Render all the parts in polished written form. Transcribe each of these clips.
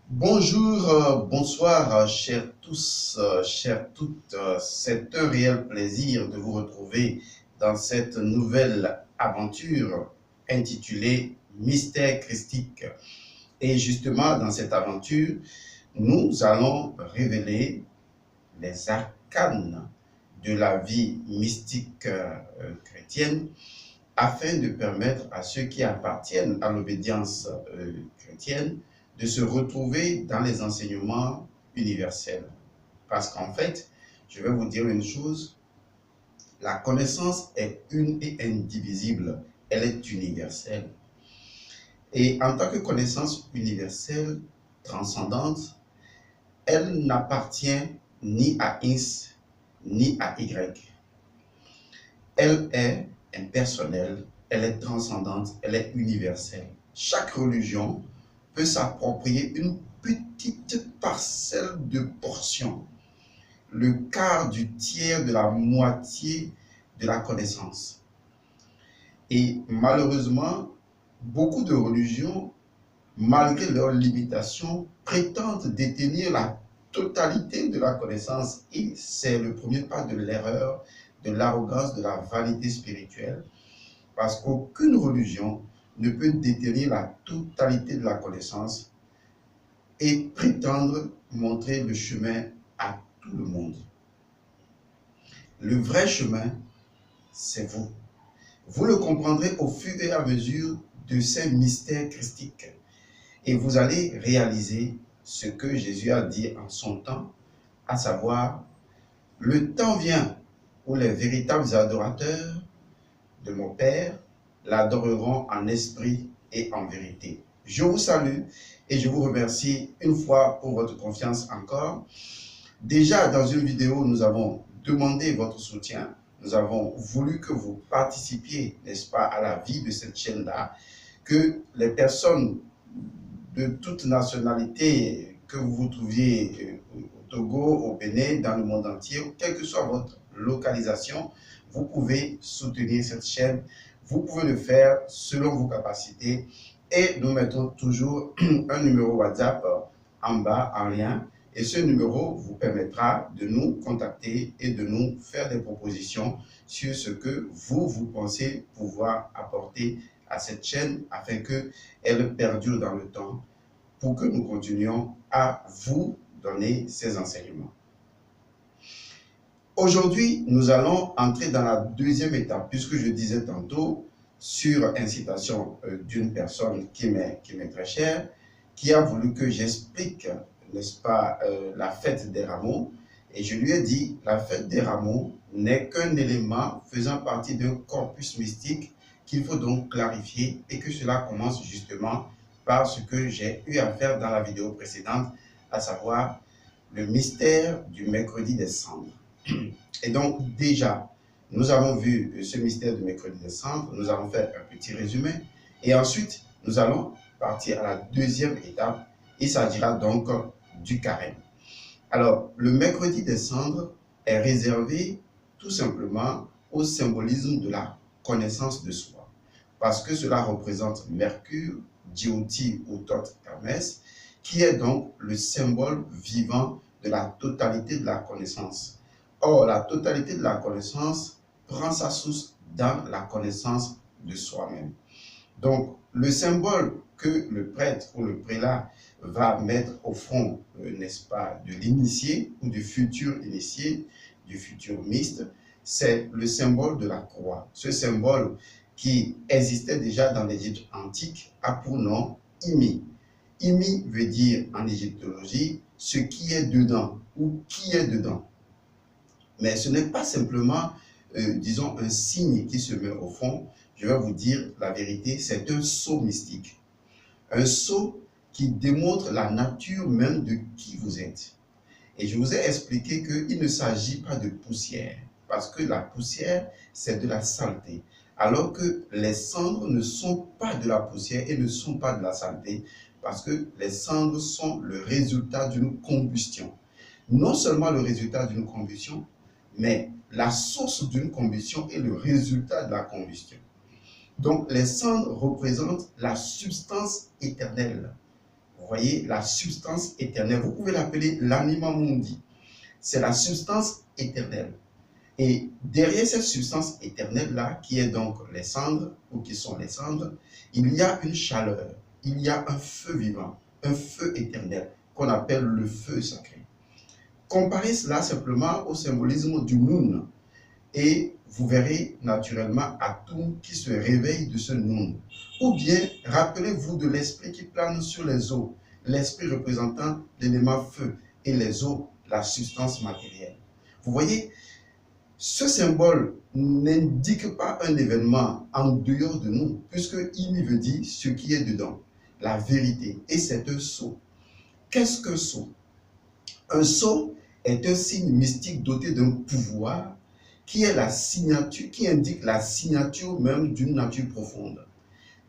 Bonjour, bonsoir, chers tous, chères toutes. C'est un réel plaisir de vous retrouver dans cette nouvelle aventure intitulée Mystère christique. Et justement, dans cette aventure, nous allons révéler les arcanes de la vie mystique chrétienne afin de permettre à ceux qui appartiennent à l'obédience chrétienne de se retrouver dans les enseignements universels. Parce qu'en fait, je vais vous dire une chose, la connaissance est une et indivisible, elle est universelle. Et en tant que connaissance universelle, transcendante, elle n'appartient ni à X ni à Y. Elle est impersonnelle, elle est transcendante, elle est universelle. Chaque religion peut s'approprier une petite parcelle de portion, le quart du tiers de la moitié de la connaissance. Et malheureusement, beaucoup de religions, malgré leurs limitations, prétendent détenir la totalité de la connaissance. Et c'est le premier pas de l'erreur, de l'arrogance, de la vanité spirituelle. Parce qu'aucune religion ne peut détenir la totalité de la connaissance et prétendre montrer le chemin à tout le monde. Le vrai chemin, c'est vous. Vous le comprendrez au fur et à mesure de ces mystères christiques. Et vous allez réaliser ce que Jésus a dit en son temps, à savoir, le temps vient où les véritables adorateurs de mon Père l'adoreront en esprit et en vérité. Je vous salue et je vous remercie une fois pour votre confiance encore. Déjà, dans une vidéo, nous avons demandé votre soutien. Nous avons voulu que vous participiez, n'est-ce pas, à la vie de cette chaîne-là, que les personnes de toute nationalité, que vous vous trouviez au Togo, au Bénin, dans le monde entier, quelle que soit votre localisation, vous pouvez soutenir cette chaîne. Vous pouvez le faire selon vos capacités et nous mettons toujours un numéro WhatsApp en bas en lien et ce numéro vous permettra de nous contacter et de nous faire des propositions sur ce que vous pensez pouvoir apporter à cette chaîne afin qu'elle perdure dans le temps pour que nous continuions à vous donner ces enseignements. Aujourd'hui, nous allons entrer dans la deuxième étape, puisque je disais tantôt, sur incitation d'une personne qui m'est très chère, qui a voulu que j'explique, n'est-ce pas, la fête des rameaux. Et je lui ai dit, la fête des rameaux n'est qu'un élément faisant partie d'un corpus mystique qu'il faut donc clarifier et que cela commence justement par ce que j'ai eu à faire dans la vidéo précédente, à savoir le mystère du mercredi des cendres. Et donc, déjà, nous avons vu ce mystère du mercredi des cendres, nous avons fait un petit résumé, et ensuite, nous allons partir à la deuxième étape. Il s'agira donc du carême. Alors, le mercredi des cendres est réservé tout simplement au symbolisme de la connaissance de soi, parce que cela représente Mercure, Djéouti ou Thoth Hermès, qui est donc le symbole vivant de la totalité de la connaissance. Or, la totalité de la connaissance prend sa source dans la connaissance de soi-même. Donc, le symbole que le prêtre ou le prélat va mettre au front, n'est-ce pas, de l'initié ou du futur initié, du futur mystère, c'est le symbole de la croix. Ce symbole qui existait déjà dans l'Égypte antique a pour nom Imi. Imi veut dire en égyptologie ce qui est dedans ou qui est dedans. Mais ce n'est pas simplement, disons, un signe qui se met au fond. Je vais vous dire la vérité, c'est un sceau mystique. Un sceau qui démontre la nature même de qui vous êtes. Et je vous ai expliqué qu'il ne s'agit pas de poussière, parce que la poussière, c'est de la saleté. Alors que les cendres ne sont pas de la poussière et ne sont pas de la saleté, parce que les cendres sont le résultat d'une combustion. Non seulement le résultat d'une combustion, mais la source d'une combustion est le résultat de la combustion. Donc, les cendres représentent la substance éternelle. Vous voyez, la substance éternelle. Vous pouvez l'appeler l'anima mundi. C'est la substance éternelle. Et derrière cette substance éternelle-là, qui est donc les cendres, ou qui sont les cendres, il y a une chaleur, il y a un feu vivant, un feu éternel, qu'on appelle le feu sacré. Comparez cela simplement au symbolisme du Noun, et vous verrez naturellement Atum qui se réveille de ce Noun. Ou bien, rappelez-vous de l'esprit qui plane sur les eaux, l'esprit représentant l'élément feu, et les eaux, la substance matérielle. Vous voyez, ce symbole n'indique pas un événement en dehors de nous, puisqu'il veut dire ce qui est dedans, la vérité, et c'est un sceau. Qu'est-ce qu'un sceau? Un sceau est un signe mystique doté d'un pouvoir qui est la signature, qui indique la signature même d'une nature profonde.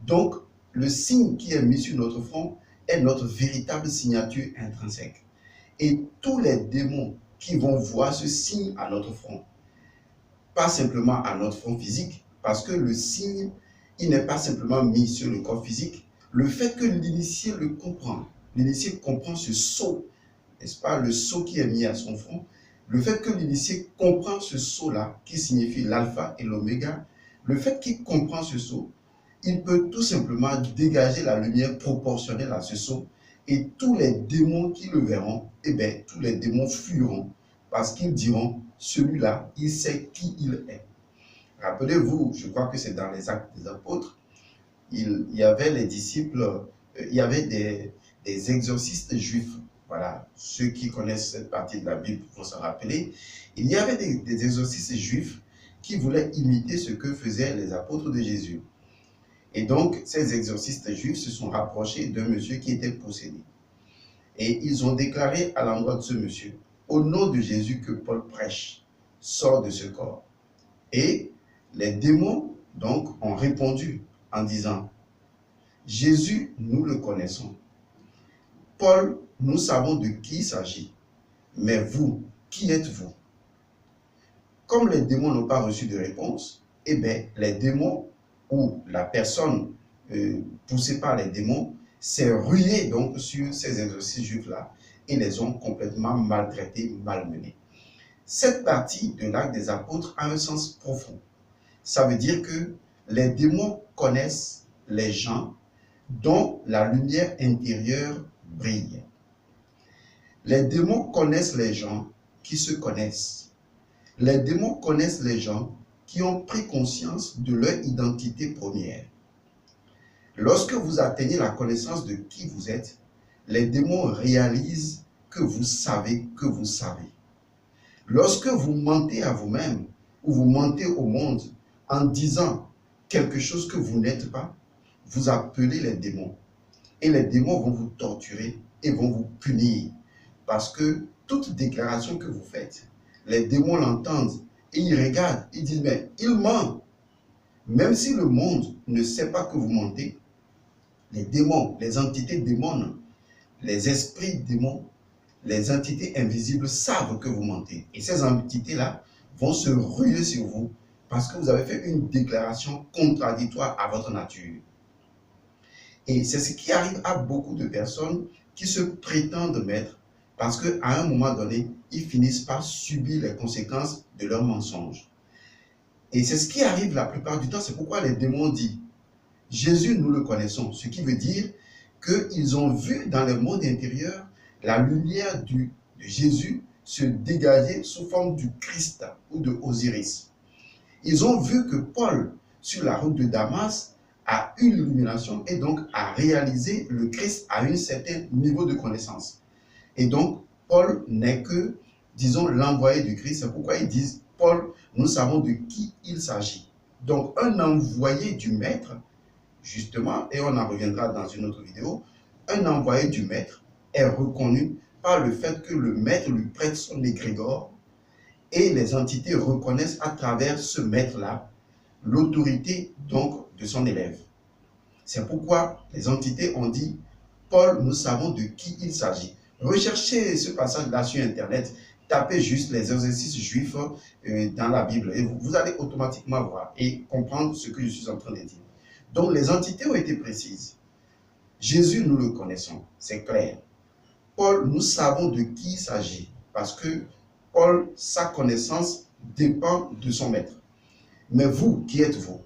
Donc, le signe qui est mis sur notre front est notre véritable signature intrinsèque. Et tous les démons qui vont voir ce signe à notre front, pas simplement à notre front physique, parce que le signe, il n'est pas simplement mis sur le corps physique. Le fait que l'initié le comprend, l'initié comprend ce sceau, n'est-ce pas, le sceau qui est mis à son front, le fait que l'initié comprend ce sceau-là, qui signifie l'alpha et l'oméga, le fait qu'il comprend ce sceau, il peut tout simplement dégager la lumière proportionnelle à ce sceau, et tous les démons qui le verront, eh bien, tous les démons fuiront, parce qu'ils diront, celui-là, il sait qui il est. Rappelez-vous, je crois que c'est dans les Actes des Apôtres, il y avait les disciples, il y avait des exorcistes juifs. Voilà, ceux qui connaissent cette partie de la Bible vont se rappeler. Il y avait des exorcistes juifs qui voulaient imiter ce que faisaient les apôtres de Jésus. Et donc, ces exorcistes juifs se sont rapprochés d'un monsieur qui était possédé. Et ils ont déclaré à l'endroit de ce monsieur, au nom de Jésus que Paul prêche, sort de ce corps. Et les démons, donc, ont répondu en disant, Jésus, nous le connaissons. Paul, nous savons de qui il s'agit. Mais vous, qui êtes-vous? Comme les démons n'ont pas reçu de réponse, eh bien, les démons ou la personne poussée par les démons s'est ruée donc sur ces exorcistes juifs-là et les ont complètement maltraités, malmenés. Cette partie de l'acte des apôtres a un sens profond. Ça veut dire que les démons connaissent les gens dont la lumière intérieure brille. Les démons connaissent les gens qui se connaissent. Les démons connaissent les gens qui ont pris conscience de leur identité première. Lorsque vous atteignez la connaissance de qui vous êtes, les démons réalisent que vous savez que vous savez. Lorsque vous mentez à vous-même ou vous mentez au monde en disant quelque chose que vous n'êtes pas, vous appelez les démons. Et les démons vont vous torturer et vont vous punir. Parce que toute déclaration que vous faites, les démons l'entendent et ils regardent, ils disent, mais il ment. Même si le monde ne sait pas que vous mentez, les démons, les entités démones, les esprits démons, les entités invisibles savent que vous mentez. Et ces entités-là vont se ruer sur vous parce que vous avez fait une déclaration contradictoire à votre nature. Et c'est ce qui arrive à beaucoup de personnes qui se prétendent maîtres parce qu'à un moment donné, ils finissent par subir les conséquences de leurs mensonges. Et c'est ce qui arrive la plupart du temps. C'est pourquoi les démons disent, Jésus, nous le connaissons. Ce qui veut dire qu'ils ont vu dans le monde intérieur la lumière de Jésus se dégager sous forme du Christ ou de Osiris. Ils ont vu que Paul, sur la route de Damas, a eu l'illumination et donc a réalisé le Christ à un certain niveau de connaissance. Et donc, Paul n'est que, disons, l'envoyé du Christ. C'est pourquoi ils disent, Paul, nous savons de qui il s'agit. Donc, un envoyé du Maître, justement, et on en reviendra dans une autre vidéo, un envoyé du Maître est reconnu par le fait que le Maître lui prête son égrégore et les entités reconnaissent à travers ce Maître-là l'autorité donc de son élève. C'est pourquoi les entités ont dit, Paul, nous savons de qui il s'agit. Recherchez ce passage-là sur Internet, tapez juste les exercices juifs dans la Bible et vous allez automatiquement voir et comprendre ce que je suis en train de dire. Donc les entités ont été précises. Jésus, nous le connaissons, c'est clair. Paul, nous savons de qui il s'agit, parce que Paul, sa connaissance dépend de son maître. Mais vous, qui êtes-vous?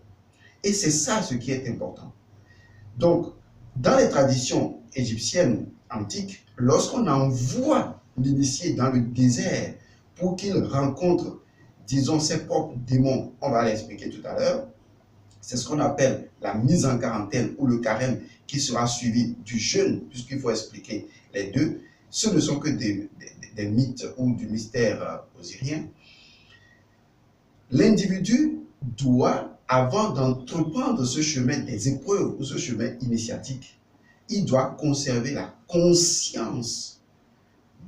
Et c'est ça ce qui est important. Donc, dans les traditions égyptiennes antiques, lorsqu'on envoie l'initié dans le désert pour qu'il rencontre, disons, ses propres démons, on va l'expliquer tout à l'heure, c'est ce qu'on appelle la mise en quarantaine ou le carême qui sera suivi du jeûne, puisqu'il faut expliquer les deux. Ce ne sont que des mythes ou du mystère osirien. L'individu doit, avant d'entreprendre ce chemin des épreuves ou ce chemin initiatique, il doit conserver la conscience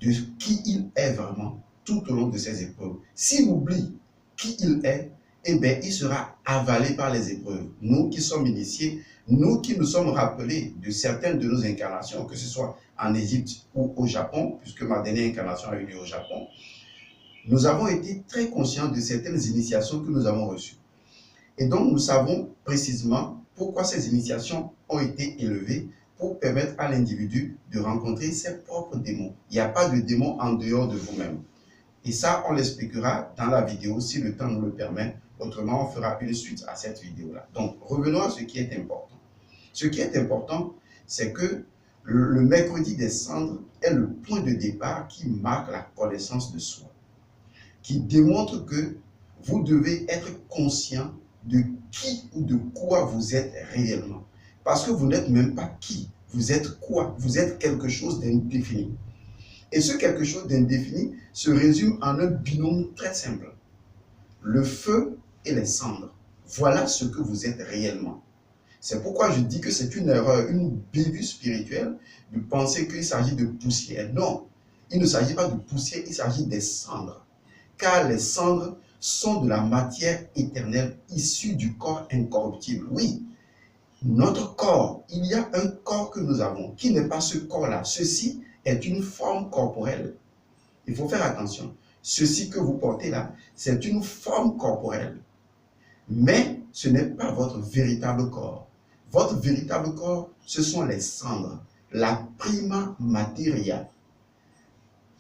de qui il est vraiment tout au long de ces épreuves. S'il oublie qui il est, eh bien, il sera avalé par les épreuves. Nous qui sommes initiés, nous qui nous sommes rappelés de certaines de nos incarnations, que ce soit en Égypte ou au Japon, puisque ma dernière incarnation a eu lieu au Japon, nous avons été très conscients de certaines initiations que nous avons reçues. Et donc, nous savons précisément pourquoi ces initiations ont été élevées pour permettre à l'individu de rencontrer ses propres démons. Il n'y a pas de démon en dehors de vous-même. Et ça, on l'expliquera dans la vidéo si le temps nous le permet. Autrement, on fera une suite à cette vidéo-là. Donc, revenons à ce qui est important. Ce qui est important, c'est que le mercredi des cendres est le point de départ qui marque la connaissance de soi, qui démontre que vous devez être conscient de qui ou de quoi vous êtes réellement. Parce que vous n'êtes même pas qui, vous êtes quoi? Vous êtes quelque chose d'indéfini. Et ce quelque chose d'indéfini se résume en un binôme très simple. Le feu et les cendres. Voilà ce que vous êtes réellement. C'est pourquoi je dis que c'est une erreur, une bévue spirituelle de penser qu'il s'agit de poussière. Non, il ne s'agit pas de poussière, il s'agit des cendres. Car les cendres sont de la matière éternelle issue du corps incorruptible. Oui, notre corps, il y a un corps que nous avons qui n'est pas ce corps-là. Ceci est une forme corporelle. Il faut faire attention. Ceci que vous portez là, c'est une forme corporelle. Mais ce n'est pas votre véritable corps. Votre véritable corps, ce sont les cendres, la prima materia.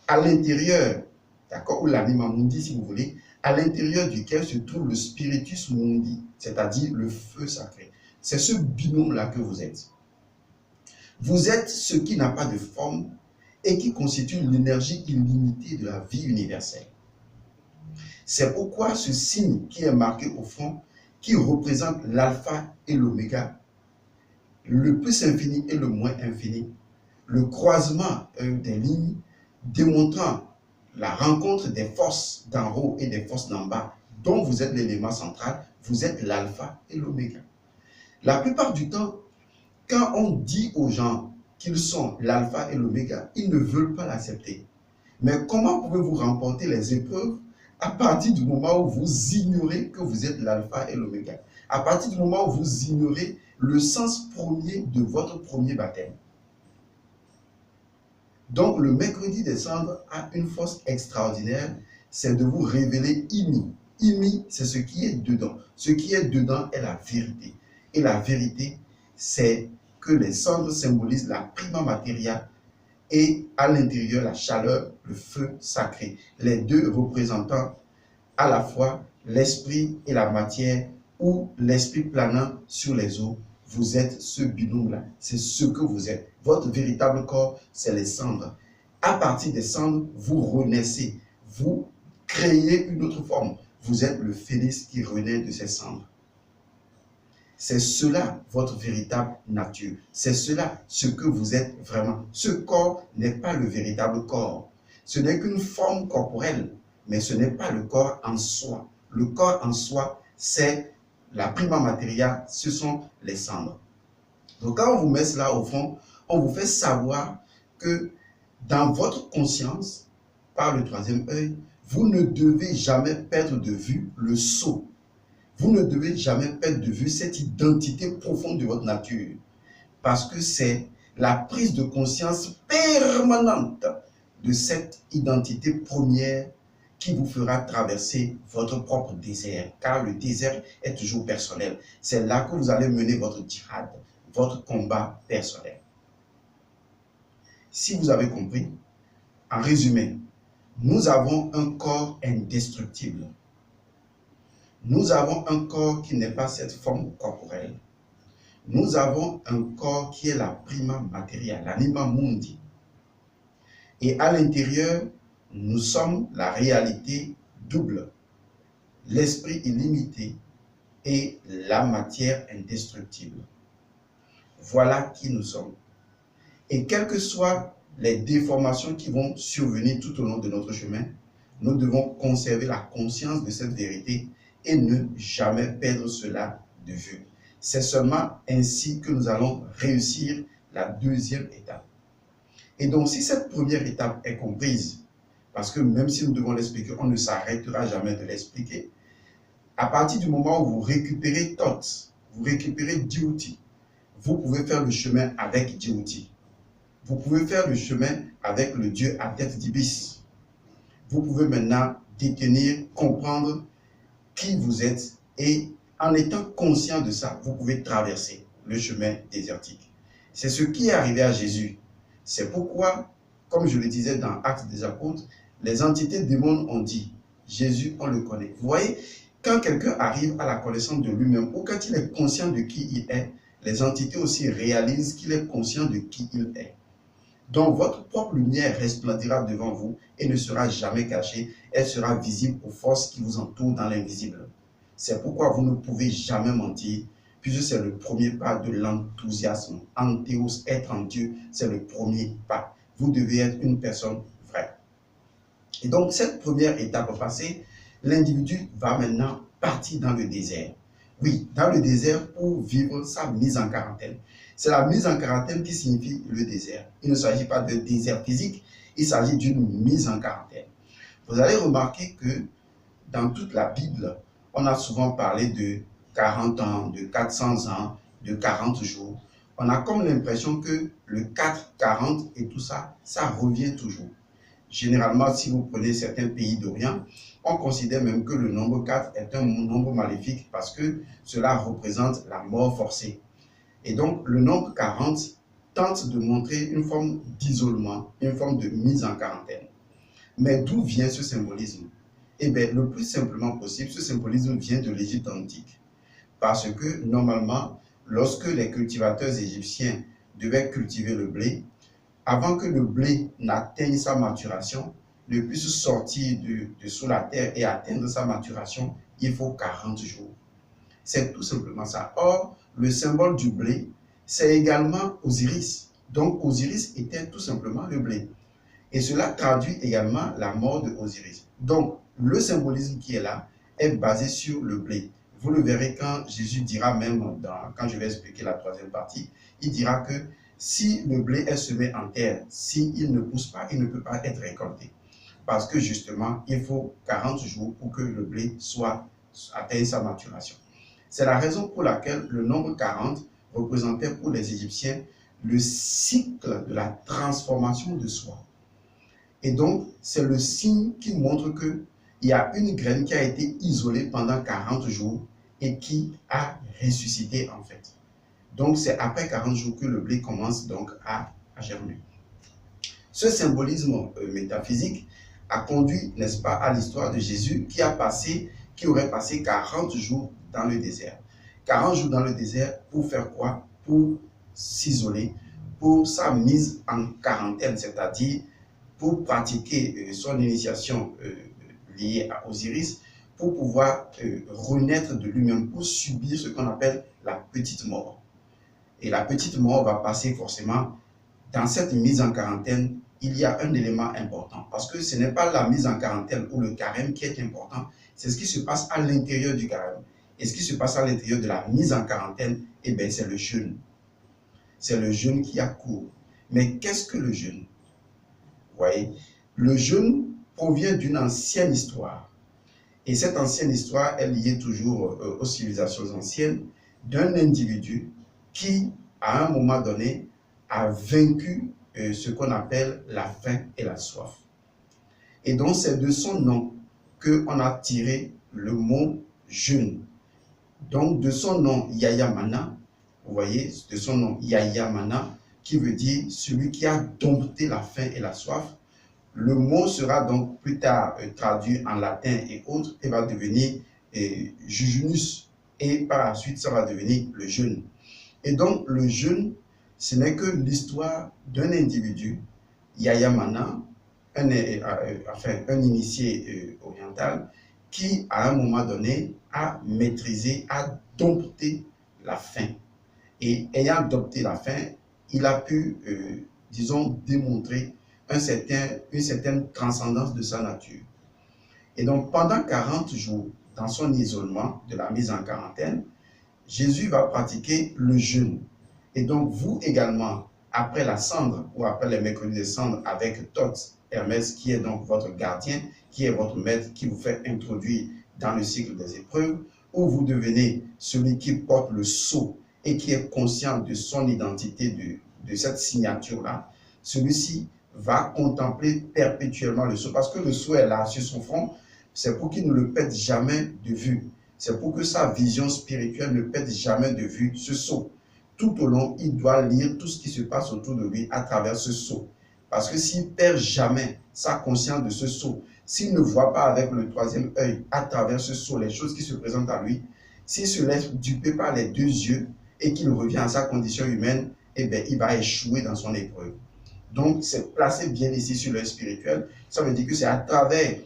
À l'intérieur, d'accord, ou l'anima mundi si vous voulez, à l'intérieur duquel se trouve le spiritus mundi, c'est-à-dire le feu sacré. C'est ce binôme-là que vous êtes. Vous êtes ce qui n'a pas de forme et qui constitue l'énergie illimitée de la vie universelle. C'est pourquoi ce signe qui est marqué au front, qui représente l'alpha et l'oméga, le plus infini et le moins infini, le croisement des lignes démontrant la rencontre des forces d'en haut et des forces d'en bas, dont vous êtes l'élément central, vous êtes l'alpha et l'oméga. La plupart du temps, quand on dit aux gens qu'ils sont l'alpha et l'oméga, ils ne veulent pas l'accepter. Mais comment pouvez-vous remporter les épreuves à partir du moment où vous ignorez que vous êtes l'alpha et l'oméga? À partir du moment où vous ignorez le sens premier de votre premier baptême. Donc, le mercredi des cendres a une force extraordinaire, c'est de vous révéler Imi. Imi, c'est ce qui est dedans. Ce qui est dedans est la vérité. Et la vérité, c'est que les cendres symbolisent la prima materia et à l'intérieur la chaleur, le feu sacré. Les deux représentant à la fois l'esprit et la matière ou l'esprit planant sur les eaux. Vous êtes ce binôme-là, c'est ce que vous êtes. Votre véritable corps, c'est les cendres. À partir des cendres, vous renaissez, vous créez une autre forme. Vous êtes le phénix qui renaît de ces cendres. C'est cela votre véritable nature. C'est cela ce que vous êtes vraiment. Ce corps n'est pas le véritable corps. Ce n'est qu'une forme corporelle, mais ce n'est pas le corps en soi. Le corps en soi, c'est la prima materia, ce sont les cendres. Donc quand on vous met cela au fond, on vous fait savoir que dans votre conscience, par le troisième œil, vous ne devez jamais perdre de vue le sceau. Vous ne devez jamais perdre de vue cette identité profonde de votre nature. Parce que c'est la prise de conscience permanente de cette identité première qui vous fera traverser votre propre désert. Car le désert est toujours personnel. C'est là que vous allez mener votre djihad, votre combat personnel. si vous avez compris, en résumé, nous avons un corps indestructible. Nous avons un corps qui n'est pas cette forme corporelle. Nous avons un corps qui est la prima materia, l'anima mundi. Et à l'intérieur, nous sommes la réalité double, l'esprit illimité et la matière indestructible. Voilà qui nous sommes. Et quelles que soient les déformations qui vont survenir tout au long de notre chemin, nous devons conserver la conscience de cette vérité et ne jamais perdre cela de vue. C'est seulement ainsi que nous allons réussir la deuxième étape. Et donc, si cette première étape est comprise, parce que même si nous devons l'expliquer, on ne s'arrêtera jamais de l'expliquer, à partir du moment où vous récupérez Thoth, vous récupérez Djouti, vous pouvez faire le chemin avec Djouti. Vous pouvez faire le chemin avec le Dieu à tête d'ibis. Vous pouvez maintenant détenir, comprendre qui vous êtes et en étant conscient de ça, vous pouvez traverser le chemin désertique. C'est ce qui est arrivé à Jésus. C'est pourquoi, comme je le disais dans Actes des Apôtres, les entités démons ont dit, Jésus, on le connaît. Vous voyez, quand quelqu'un arrive à la connaissance de lui-même ou quand il est conscient de qui il est, les entités aussi réalisent qu'il est conscient de qui il est. Donc, votre propre lumière resplendira devant vous et ne sera jamais cachée. Elle sera visible aux forces qui vous entourent dans l'invisible. C'est pourquoi vous ne pouvez jamais mentir, puisque c'est le premier pas de l'enthousiasme. Anthéos, être en Dieu, c'est le premier pas. Vous devez être une personne vraie. Et donc, cette première étape passée, l'individu va maintenant partir dans le désert. Oui, dans le désert pour vivre sa mise en quarantaine. C'est la mise en quarantaine qui signifie le désert. Il ne s'agit pas de désert physique, il s'agit d'une mise en quarantaine. Vous allez remarquer que dans toute la Bible, on a souvent parlé de 40 ans, de 400 ans, de 40 jours. On a comme l'impression que le 4, 40 et tout ça, ça revient toujours. Généralement, si vous prenez certains pays d'Orient, on considère même que le nombre 4 est un nombre maléfique parce que cela représente la mort forcée. Et donc, le nombre 40 tente de montrer une forme d'isolement, une forme de mise en quarantaine. Mais d'où vient ce symbolisme? Eh bien, le plus simplement possible, ce symbolisme vient de l'Égypte antique. Parce que, normalement, lorsque les cultivateurs égyptiens devaient cultiver le blé, avant que le blé n'atteigne sa maturation, ne puisse sortir de sous la terre et atteindre sa maturation, il faut 40 jours. C'est tout simplement ça. Or, le symbole du blé, c'est également Osiris. Donc, Osiris était tout simplement le blé. Et cela traduit également la mort de Osiris. Donc, le symbolisme qui est là est basé sur le blé. Vous le verrez quand Jésus dira même, quand je vais expliquer la troisième partie, il dira que si le blé est semé en terre, s'il ne pousse pas, il ne peut pas être récolté. Parce que justement, il faut 40 jours pour que le blé atteigne sa maturation. C'est la raison pour laquelle le nombre 40 représentait pour les Égyptiens le cycle de la transformation de soi. Et donc, c'est le signe qui montre qu'il y a une graine qui a été isolée pendant 40 jours et qui a ressuscité en fait. Donc, c'est après 40 jours que le blé commence donc à germer. Ce symbolisme métaphysique a conduit, n'est-ce pas, à l'histoire de Jésus qui aurait passé 40 jours dans le désert. 40 jours dans le désert pour faire quoi? Pour s'isoler, pour sa mise en quarantaine, c'est-à-dire pour pratiquer son initiation liée à Osiris, pour pouvoir renaître de lui-même, pour subir ce qu'on appelle la petite mort. Et la petite mort va passer forcément dans cette mise en quarantaine. Il y a un élément important parce que ce n'est pas la mise en quarantaine ou le carême qui est important, c'est ce qui se passe à l'intérieur du carême. Et ce qui se passe à l'intérieur de la mise en quarantaine, eh bien, c'est le jeûne. C'est le jeûne qui a cours. Mais qu'est-ce que le jeûne? Vous voyez, le jeûne provient d'une ancienne histoire. Et cette ancienne histoire est liée toujours aux civilisations anciennes d'un individu qui, à un moment donné, a vaincu ce qu'on appelle la faim et la soif. Et donc, c'est de son nom qu'on a tiré le mot jeûne. Donc, de son nom Yayamana, vous voyez, de son nom Yayamana, qui veut dire celui qui a dompté la faim et la soif. Le mot sera donc plus tard traduit en latin et autres et va devenir jejunus. Et par la suite, ça va devenir le jeûne. Et donc, le jeûne, ce n'est que l'histoire d'un individu, Yahya Mana, un initié oriental, qui, à un moment donné, a maîtrisé, a dompté la faim. Et ayant dompté la faim, il a pu, disons, démontrer une certaine transcendance de sa nature. Et donc, pendant 40 jours, dans son isolement de la mise en quarantaine, Jésus va pratiquer le jeûne. Et donc, vous également, après la cendre ou après les mercredis de cendre avec Thoth Hermès, qui est donc votre gardien, qui est votre maître, qui vous fait introduire dans le cycle des épreuves, où vous devenez celui qui porte le sceau et qui est conscient de son identité, de cette signature-là, celui-ci va contempler perpétuellement le sceau. Parce que le sceau est là sur son front, c'est pour qu'il ne le perde jamais de vue. C'est pour que sa vision spirituelle ne perde jamais de vue ce sceau. Tout au long, il doit lire tout ce qui se passe autour de lui à travers ce sceau. Parce que s'il perd jamais sa conscience de ce sceau, s'il ne voit pas avec le troisième œil à travers ce sceau les choses qui se présentent à lui, s'il se laisse duper par les deux yeux et qu'il revient à sa condition humaine, eh bien, il va échouer dans son épreuve. Donc, c'est placé bien ici sur l'œil spirituel. Ça veut dire que c'est à travers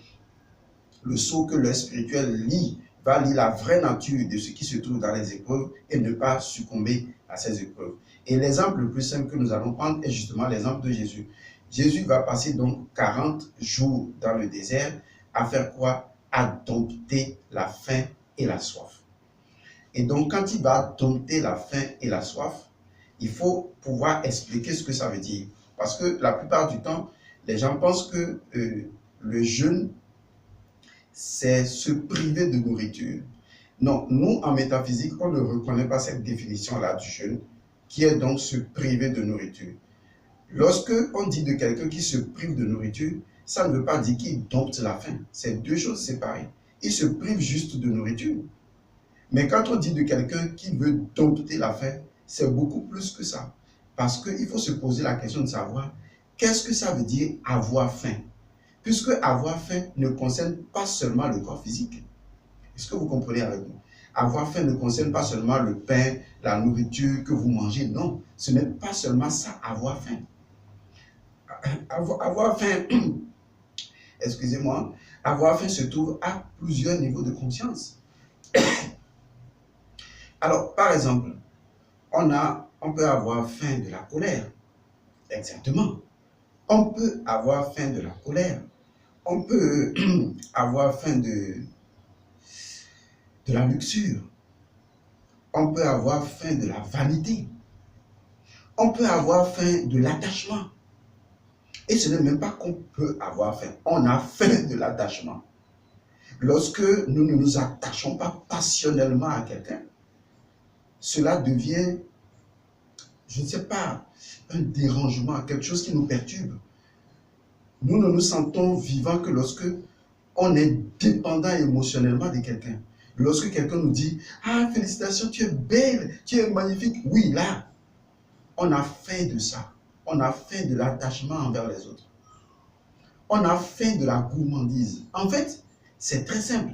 le sceau que l'œil spirituel lit, va lire la vraie nature de ce qui se trouve dans les épreuves et ne pas succomber à ces épreuves. Et l'exemple le plus simple que nous allons prendre est justement l'exemple de Jésus. Jésus va passer donc 40 jours dans le désert à faire quoi? À dompter la faim et la soif. Et donc, quand il va dompter la faim et la soif, il faut pouvoir expliquer ce que ça veut dire. Parce que la plupart du temps, les gens pensent que le jeûne, c'est se priver de nourriture. Non, nous, en métaphysique, on ne reconnaît pas cette définition-là du jeûne, qui est donc se priver de nourriture. Lorsque on dit de quelqu'un qui se prive de nourriture, ça ne veut pas dire qu'il dompte la faim. C'est deux choses séparées. Il se prive juste de nourriture. Mais quand on dit de quelqu'un qui veut dompter la faim, c'est beaucoup plus que ça. Parce qu'il faut se poser la question de savoir qu'est-ce que ça veut dire avoir faim. Puisque avoir faim ne concerne pas seulement le corps physique. Est-ce que vous comprenez avec moi? Avoir faim ne concerne pas seulement le pain, la nourriture que vous mangez. Non, ce n'est pas seulement ça, avoir faim. Avoir faim, excusez-moi, avoir faim se trouve à plusieurs niveaux de conscience. Alors, par exemple, on peut avoir faim de la colère. Exactement. On peut avoir faim de la colère. On peut avoir faim de la luxure. On peut avoir faim de la vanité. On peut avoir faim de l'attachement. Et ce n'est même pas qu'on peut avoir faim. On a faim de l'attachement. Lorsque nous ne nous attachons pas passionnellement à quelqu'un, cela devient, je ne sais pas, un dérangement, quelque chose qui nous perturbe. Nous ne nous sentons vivants que lorsque on est dépendant émotionnellement de quelqu'un. Lorsque quelqu'un nous dit « Ah, félicitations, tu es belle, tu es magnifique », oui, là, on a faim de ça. On a faim de l'attachement envers les autres. On a faim de la gourmandise. En fait, c'est très simple.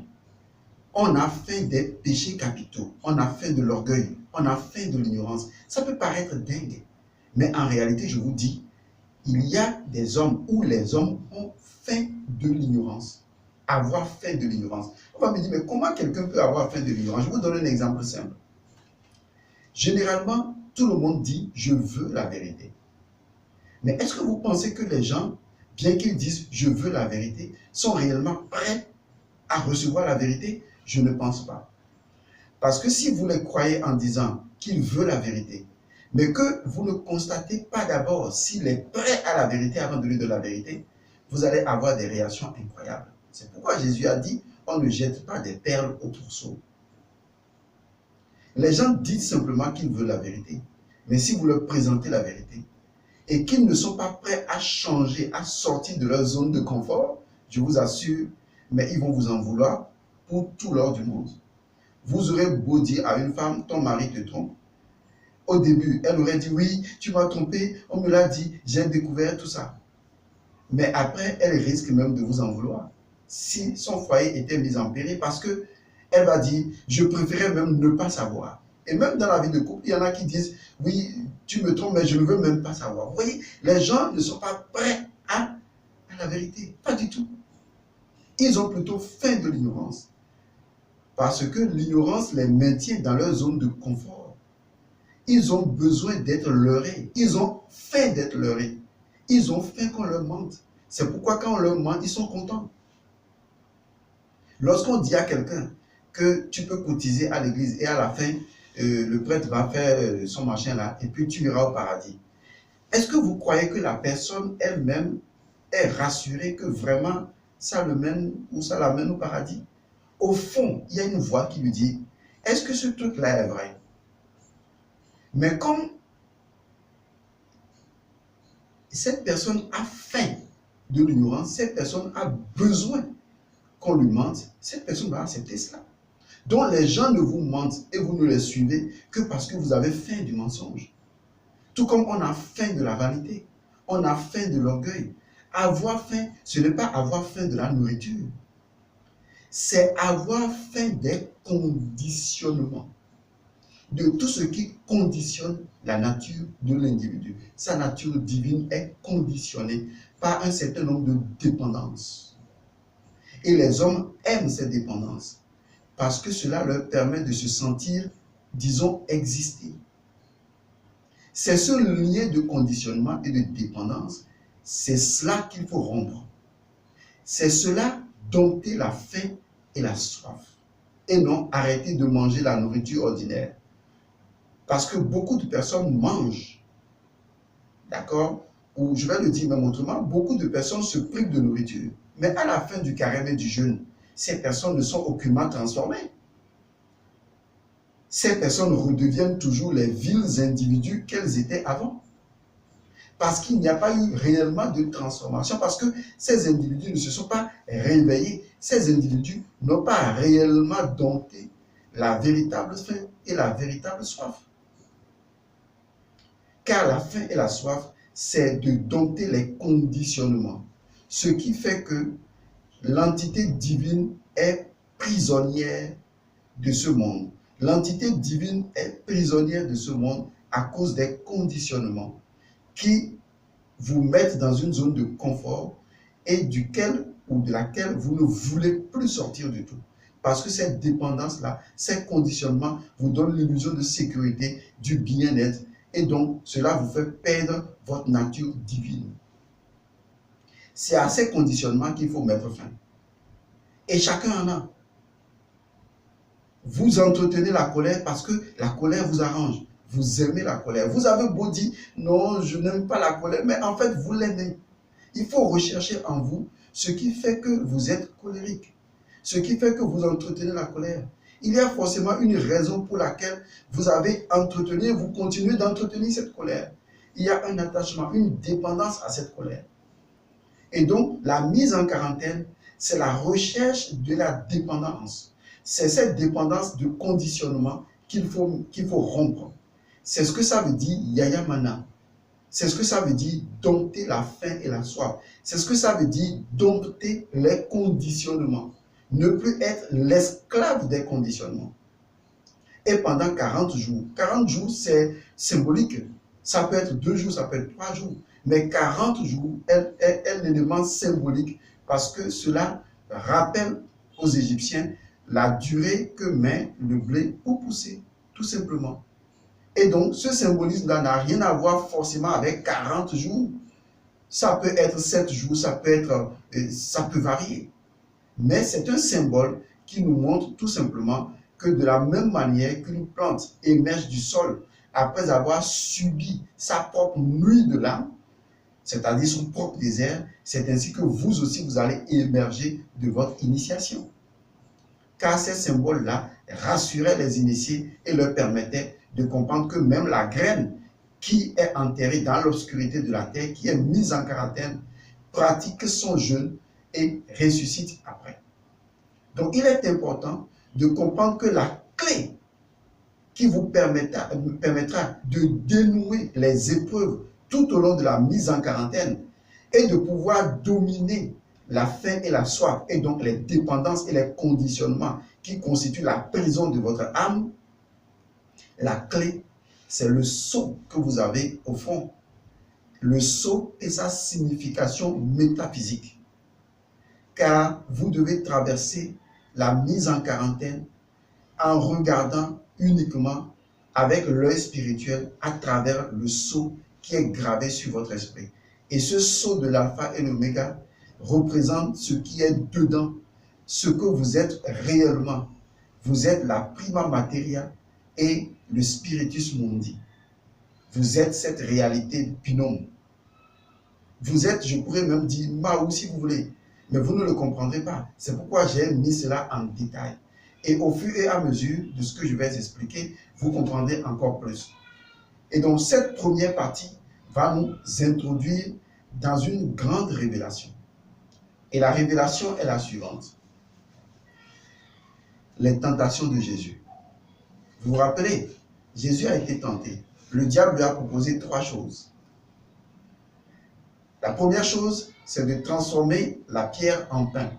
On a faim des péchés capitaux. On a faim de l'orgueil. On a faim de l'ignorance. Ça peut paraître dingue. Mais en réalité, je vous dis, il y a des hommes où les hommes ont faim de l'ignorance. Avoir faim de l'ignorance. On va me dire, mais comment quelqu'un peut avoir faim de l'ignorance? Je vous donne un exemple simple. Généralement, tout le monde dit, je veux la vérité. Mais est-ce que vous pensez que les gens, bien qu'ils disent, je veux la vérité, sont réellement prêts à recevoir la vérité? Je ne pense pas. Parce que si vous les croyez en disant qu'il veut la vérité, mais que vous ne constatez pas d'abord s'il est prêt à la vérité avant de lui donner la vérité, vous allez avoir des réactions incroyables. C'est pourquoi Jésus a dit, on ne jette pas des perles au trousseau. Les gens disent simplement qu'ils veulent la vérité. Mais si vous leur présentez la vérité et qu'ils ne sont pas prêts à changer, à sortir de leur zone de confort, je vous assure, mais ils vont vous en vouloir pour tout l'or du monde. Vous aurez beau dire à une femme, ton mari te trompe, Au début, elle aurait dit oui, tu m'as trompé, on me l'a dit, j'ai découvert tout ça. Mais après, elle risque même de vous en vouloir si son foyer était mis en péril parce que elle va dire, je préférais même ne pas savoir. Et même dans la vie de couple, il y en a qui disent, oui, tu me trompes, mais je ne veux même pas savoir. Vous voyez, les gens ne sont pas prêts à la vérité. Pas du tout. Ils ont plutôt faim de l'ignorance. Parce que l'ignorance les maintient dans leur zone de confort. Ils ont besoin d'être leurrés. Ils ont faim d'être leurrés. Ils ont faim qu'on leur mente. C'est pourquoi quand on leur ment, ils sont contents. Lorsqu'on dit à quelqu'un que tu peux cotiser à l'église et à la fin, le prêtre va faire son machin là et puis tu iras au paradis. Est-ce que vous croyez que la personne elle-même est rassurée que vraiment ça le mène ou ça l'amène au paradis? Au fond, il y a une voix qui lui dit, est-ce que ce truc-là est vrai? Mais comme cette personne a faim de l'ignorance, cette personne a besoin qu'on lui mente, cette personne va accepter cela. Donc les gens ne vous mentent et vous ne les suivez que parce que vous avez faim du mensonge. Tout comme on a faim de la vanité, on a faim de l'orgueil. Avoir faim, ce n'est pas avoir faim de la nourriture. C'est avoir faim des conditionnements, de tout ce qui conditionne la nature de l'individu. Sa nature divine est conditionnée par un certain nombre de dépendances. Et les hommes aiment ces dépendances parce que cela leur permet de se sentir, disons, exister. C'est ce lien de conditionnement et de dépendance, c'est cela qu'il faut rompre. C'est cela dompter la faim et la soif. Et non arrêter de manger la nourriture ordinaire. Parce que beaucoup de personnes mangent, d'accord? Ou je vais le dire même autrement, beaucoup de personnes se privent de nourriture. Mais à la fin du carême et du jeûne, ces personnes ne sont aucunement transformées. Ces personnes redeviennent toujours les vils individus qu'elles étaient avant. Parce qu'il n'y a pas eu réellement de transformation, parce que ces individus ne se sont pas réveillés. Ces individus n'ont pas réellement dompté la véritable faim et la véritable soif. Car la faim et la soif, c'est de dompter les conditionnements. Ce qui fait que l'entité divine est prisonnière de ce monde. L'entité divine est prisonnière de ce monde à cause des conditionnements qui vous mettent dans une zone de confort et duquel ou de laquelle vous ne voulez plus sortir du tout. Parce que cette dépendance-là, ces conditionnements vous donnent l'illusion de sécurité, du bien-être, et donc cela vous fait perdre votre nature divine. C'est à ces conditionnements qu'il faut mettre fin. Et chacun en a. Vous entretenez la colère parce que la colère vous arrange. Vous aimez la colère. Vous avez beau dire, non, je n'aime pas la colère, mais en fait, vous l'aimez. Il faut rechercher en vous ce qui fait que vous êtes colérique, ce qui fait que vous entretenez la colère. Il y a forcément une raison pour laquelle vous avez entretenu, vous continuez d'entretenir cette colère. Il y a un attachement, une dépendance à cette colère. Et donc, la mise en quarantaine, c'est la recherche de la dépendance. C'est cette dépendance de conditionnement qu'il faut rompre. C'est ce que ça veut dire Yaya Mana. C'est ce que ça veut dire dompter la faim et la soif. C'est ce que ça veut dire dompter les conditionnements. Ne plus être l'esclave des conditionnements. Et pendant 40 jours, 40 jours c'est symbolique. Ça peut être 2 jours, ça peut être 3 jours. Mais 40 jours est un élément symbolique parce que cela rappelle aux Égyptiens la durée que met le blé pour pousser, tout simplement. Et donc, ce symbolisme-là n'a rien à voir forcément avec 40 jours. Ça peut être 7 jours, ça peut varier. Mais c'est un symbole qui nous montre tout simplement que de la même manière qu'une plante émerge du sol après avoir subi sa propre nuit de l'âme, c'est-à-dire son propre désert, c'est ainsi que vous aussi, vous allez émerger de votre initiation. Car ces symboles-là rassuraient les initiés et leur permettaient de comprendre que même la graine qui est enterrée dans l'obscurité de la terre, qui est mise en quarantaine, pratique son jeûne et ressuscite après. Donc il est important de comprendre que la clé qui vous permettra de dénouer les épreuves tout au long de la mise en quarantaine et de pouvoir dominer la faim et la soif, et donc les dépendances et les conditionnements qui constituent la prison de votre âme. La clé, c'est le sceau que vous avez au fond. Le sceau et sa signification métaphysique. Car vous devez traverser la mise en quarantaine en regardant uniquement avec l'œil spirituel à travers le sceau qui est gravé sur votre esprit. Et ce sceau de l'alpha et l'oméga représente ce qui est dedans, ce que vous êtes réellement. Vous êtes la prima materia et le spiritus mundi. Vous êtes cette réalité binôme. Vous êtes, je pourrais même dire Mao si vous voulez, mais vous ne le comprendrez pas. C'est pourquoi j'ai mis cela en détail. Et au fur et à mesure de ce que je vais expliquer, vous comprendrez encore plus. Et donc cette première partie va nous introduire dans une grande révélation. Et la révélation est la suivante. Les tentations de Jésus. Vous vous rappelez, Jésus a été tenté. Le diable lui a proposé 3 choses. La première chose, c'est de transformer la pierre en pain.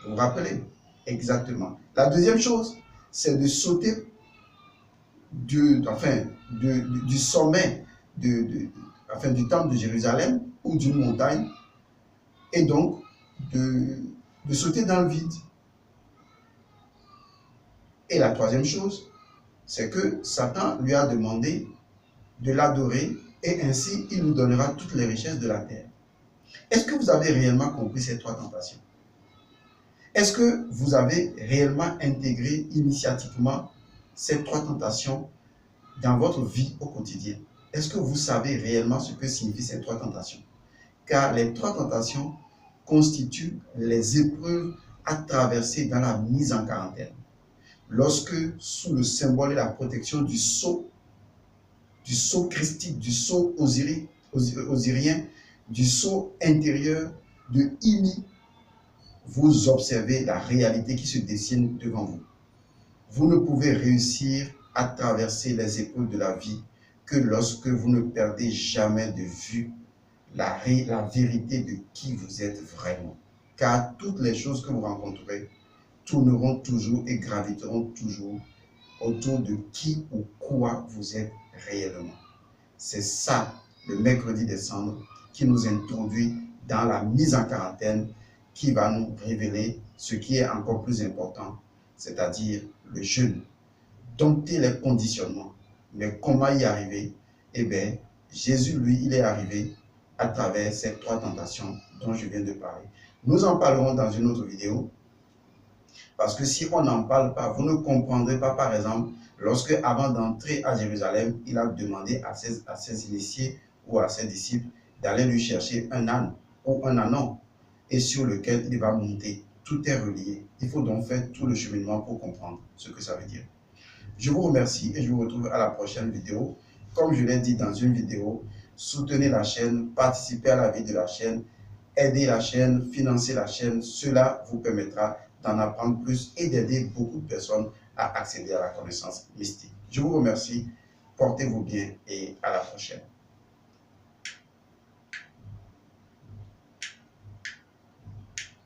Vous vous rappelez? Exactement. La deuxième chose, c'est de sauter du sommet du temple de Jérusalem ou d'une montagne, et donc de sauter dans le vide. Et la troisième chose, c'est que Satan lui a demandé de l'adorer et ainsi il nous donnera toutes les richesses de la terre. Est-ce que vous avez réellement compris ces 3 tentations? Est-ce que vous avez réellement intégré initiativement ces 3 tentations dans votre vie au quotidien? Est-ce que vous savez réellement ce que signifient ces 3 tentations? Car les 3 tentations constituent les épreuves à traverser dans la mise en quarantaine. Lorsque, sous le symbole et la protection du sceau christique, du sceau osirien, du sceau intérieur de Imi, vous observez la réalité qui se dessine devant vous. Vous ne pouvez réussir à traverser les épreuves de la vie que lorsque vous ne perdez jamais de vue la vérité de qui vous êtes vraiment. Car toutes les choses que vous rencontrerez tourneront toujours et graviteront toujours autour de qui ou quoi vous êtes réellement. C'est ça, le mercredi des cendres, qui nous introduit dans la mise en quarantaine, qui va nous révéler ce qui est encore plus important, c'est-à-dire le jeûne. Dompter les conditionnements. Mais comment y arriver? Eh bien, Jésus, lui, il est arrivé à travers ces 3 tentations dont je viens de parler. Nous en parlerons dans une autre vidéo. Parce que si on n'en parle pas, vous ne comprendrez pas, par exemple, lorsque, avant d'entrer à Jérusalem, il a demandé à ses initiés ou à ses disciples d'aller lui chercher un âne ou un ânon et sur lequel il va monter. Tout est relié. Il faut donc faire tout le cheminement pour comprendre ce que ça veut dire. Je vous remercie et je vous retrouve à la prochaine vidéo. Comme je l'ai dit dans une vidéo, soutenez la chaîne, participez à la vie de la chaîne, aidez la chaîne, financez la chaîne. Cela vous permettra d'en apprendre plus et d'aider beaucoup de personnes à accéder à la connaissance mystique. Je vous remercie, portez-vous bien et à la prochaine.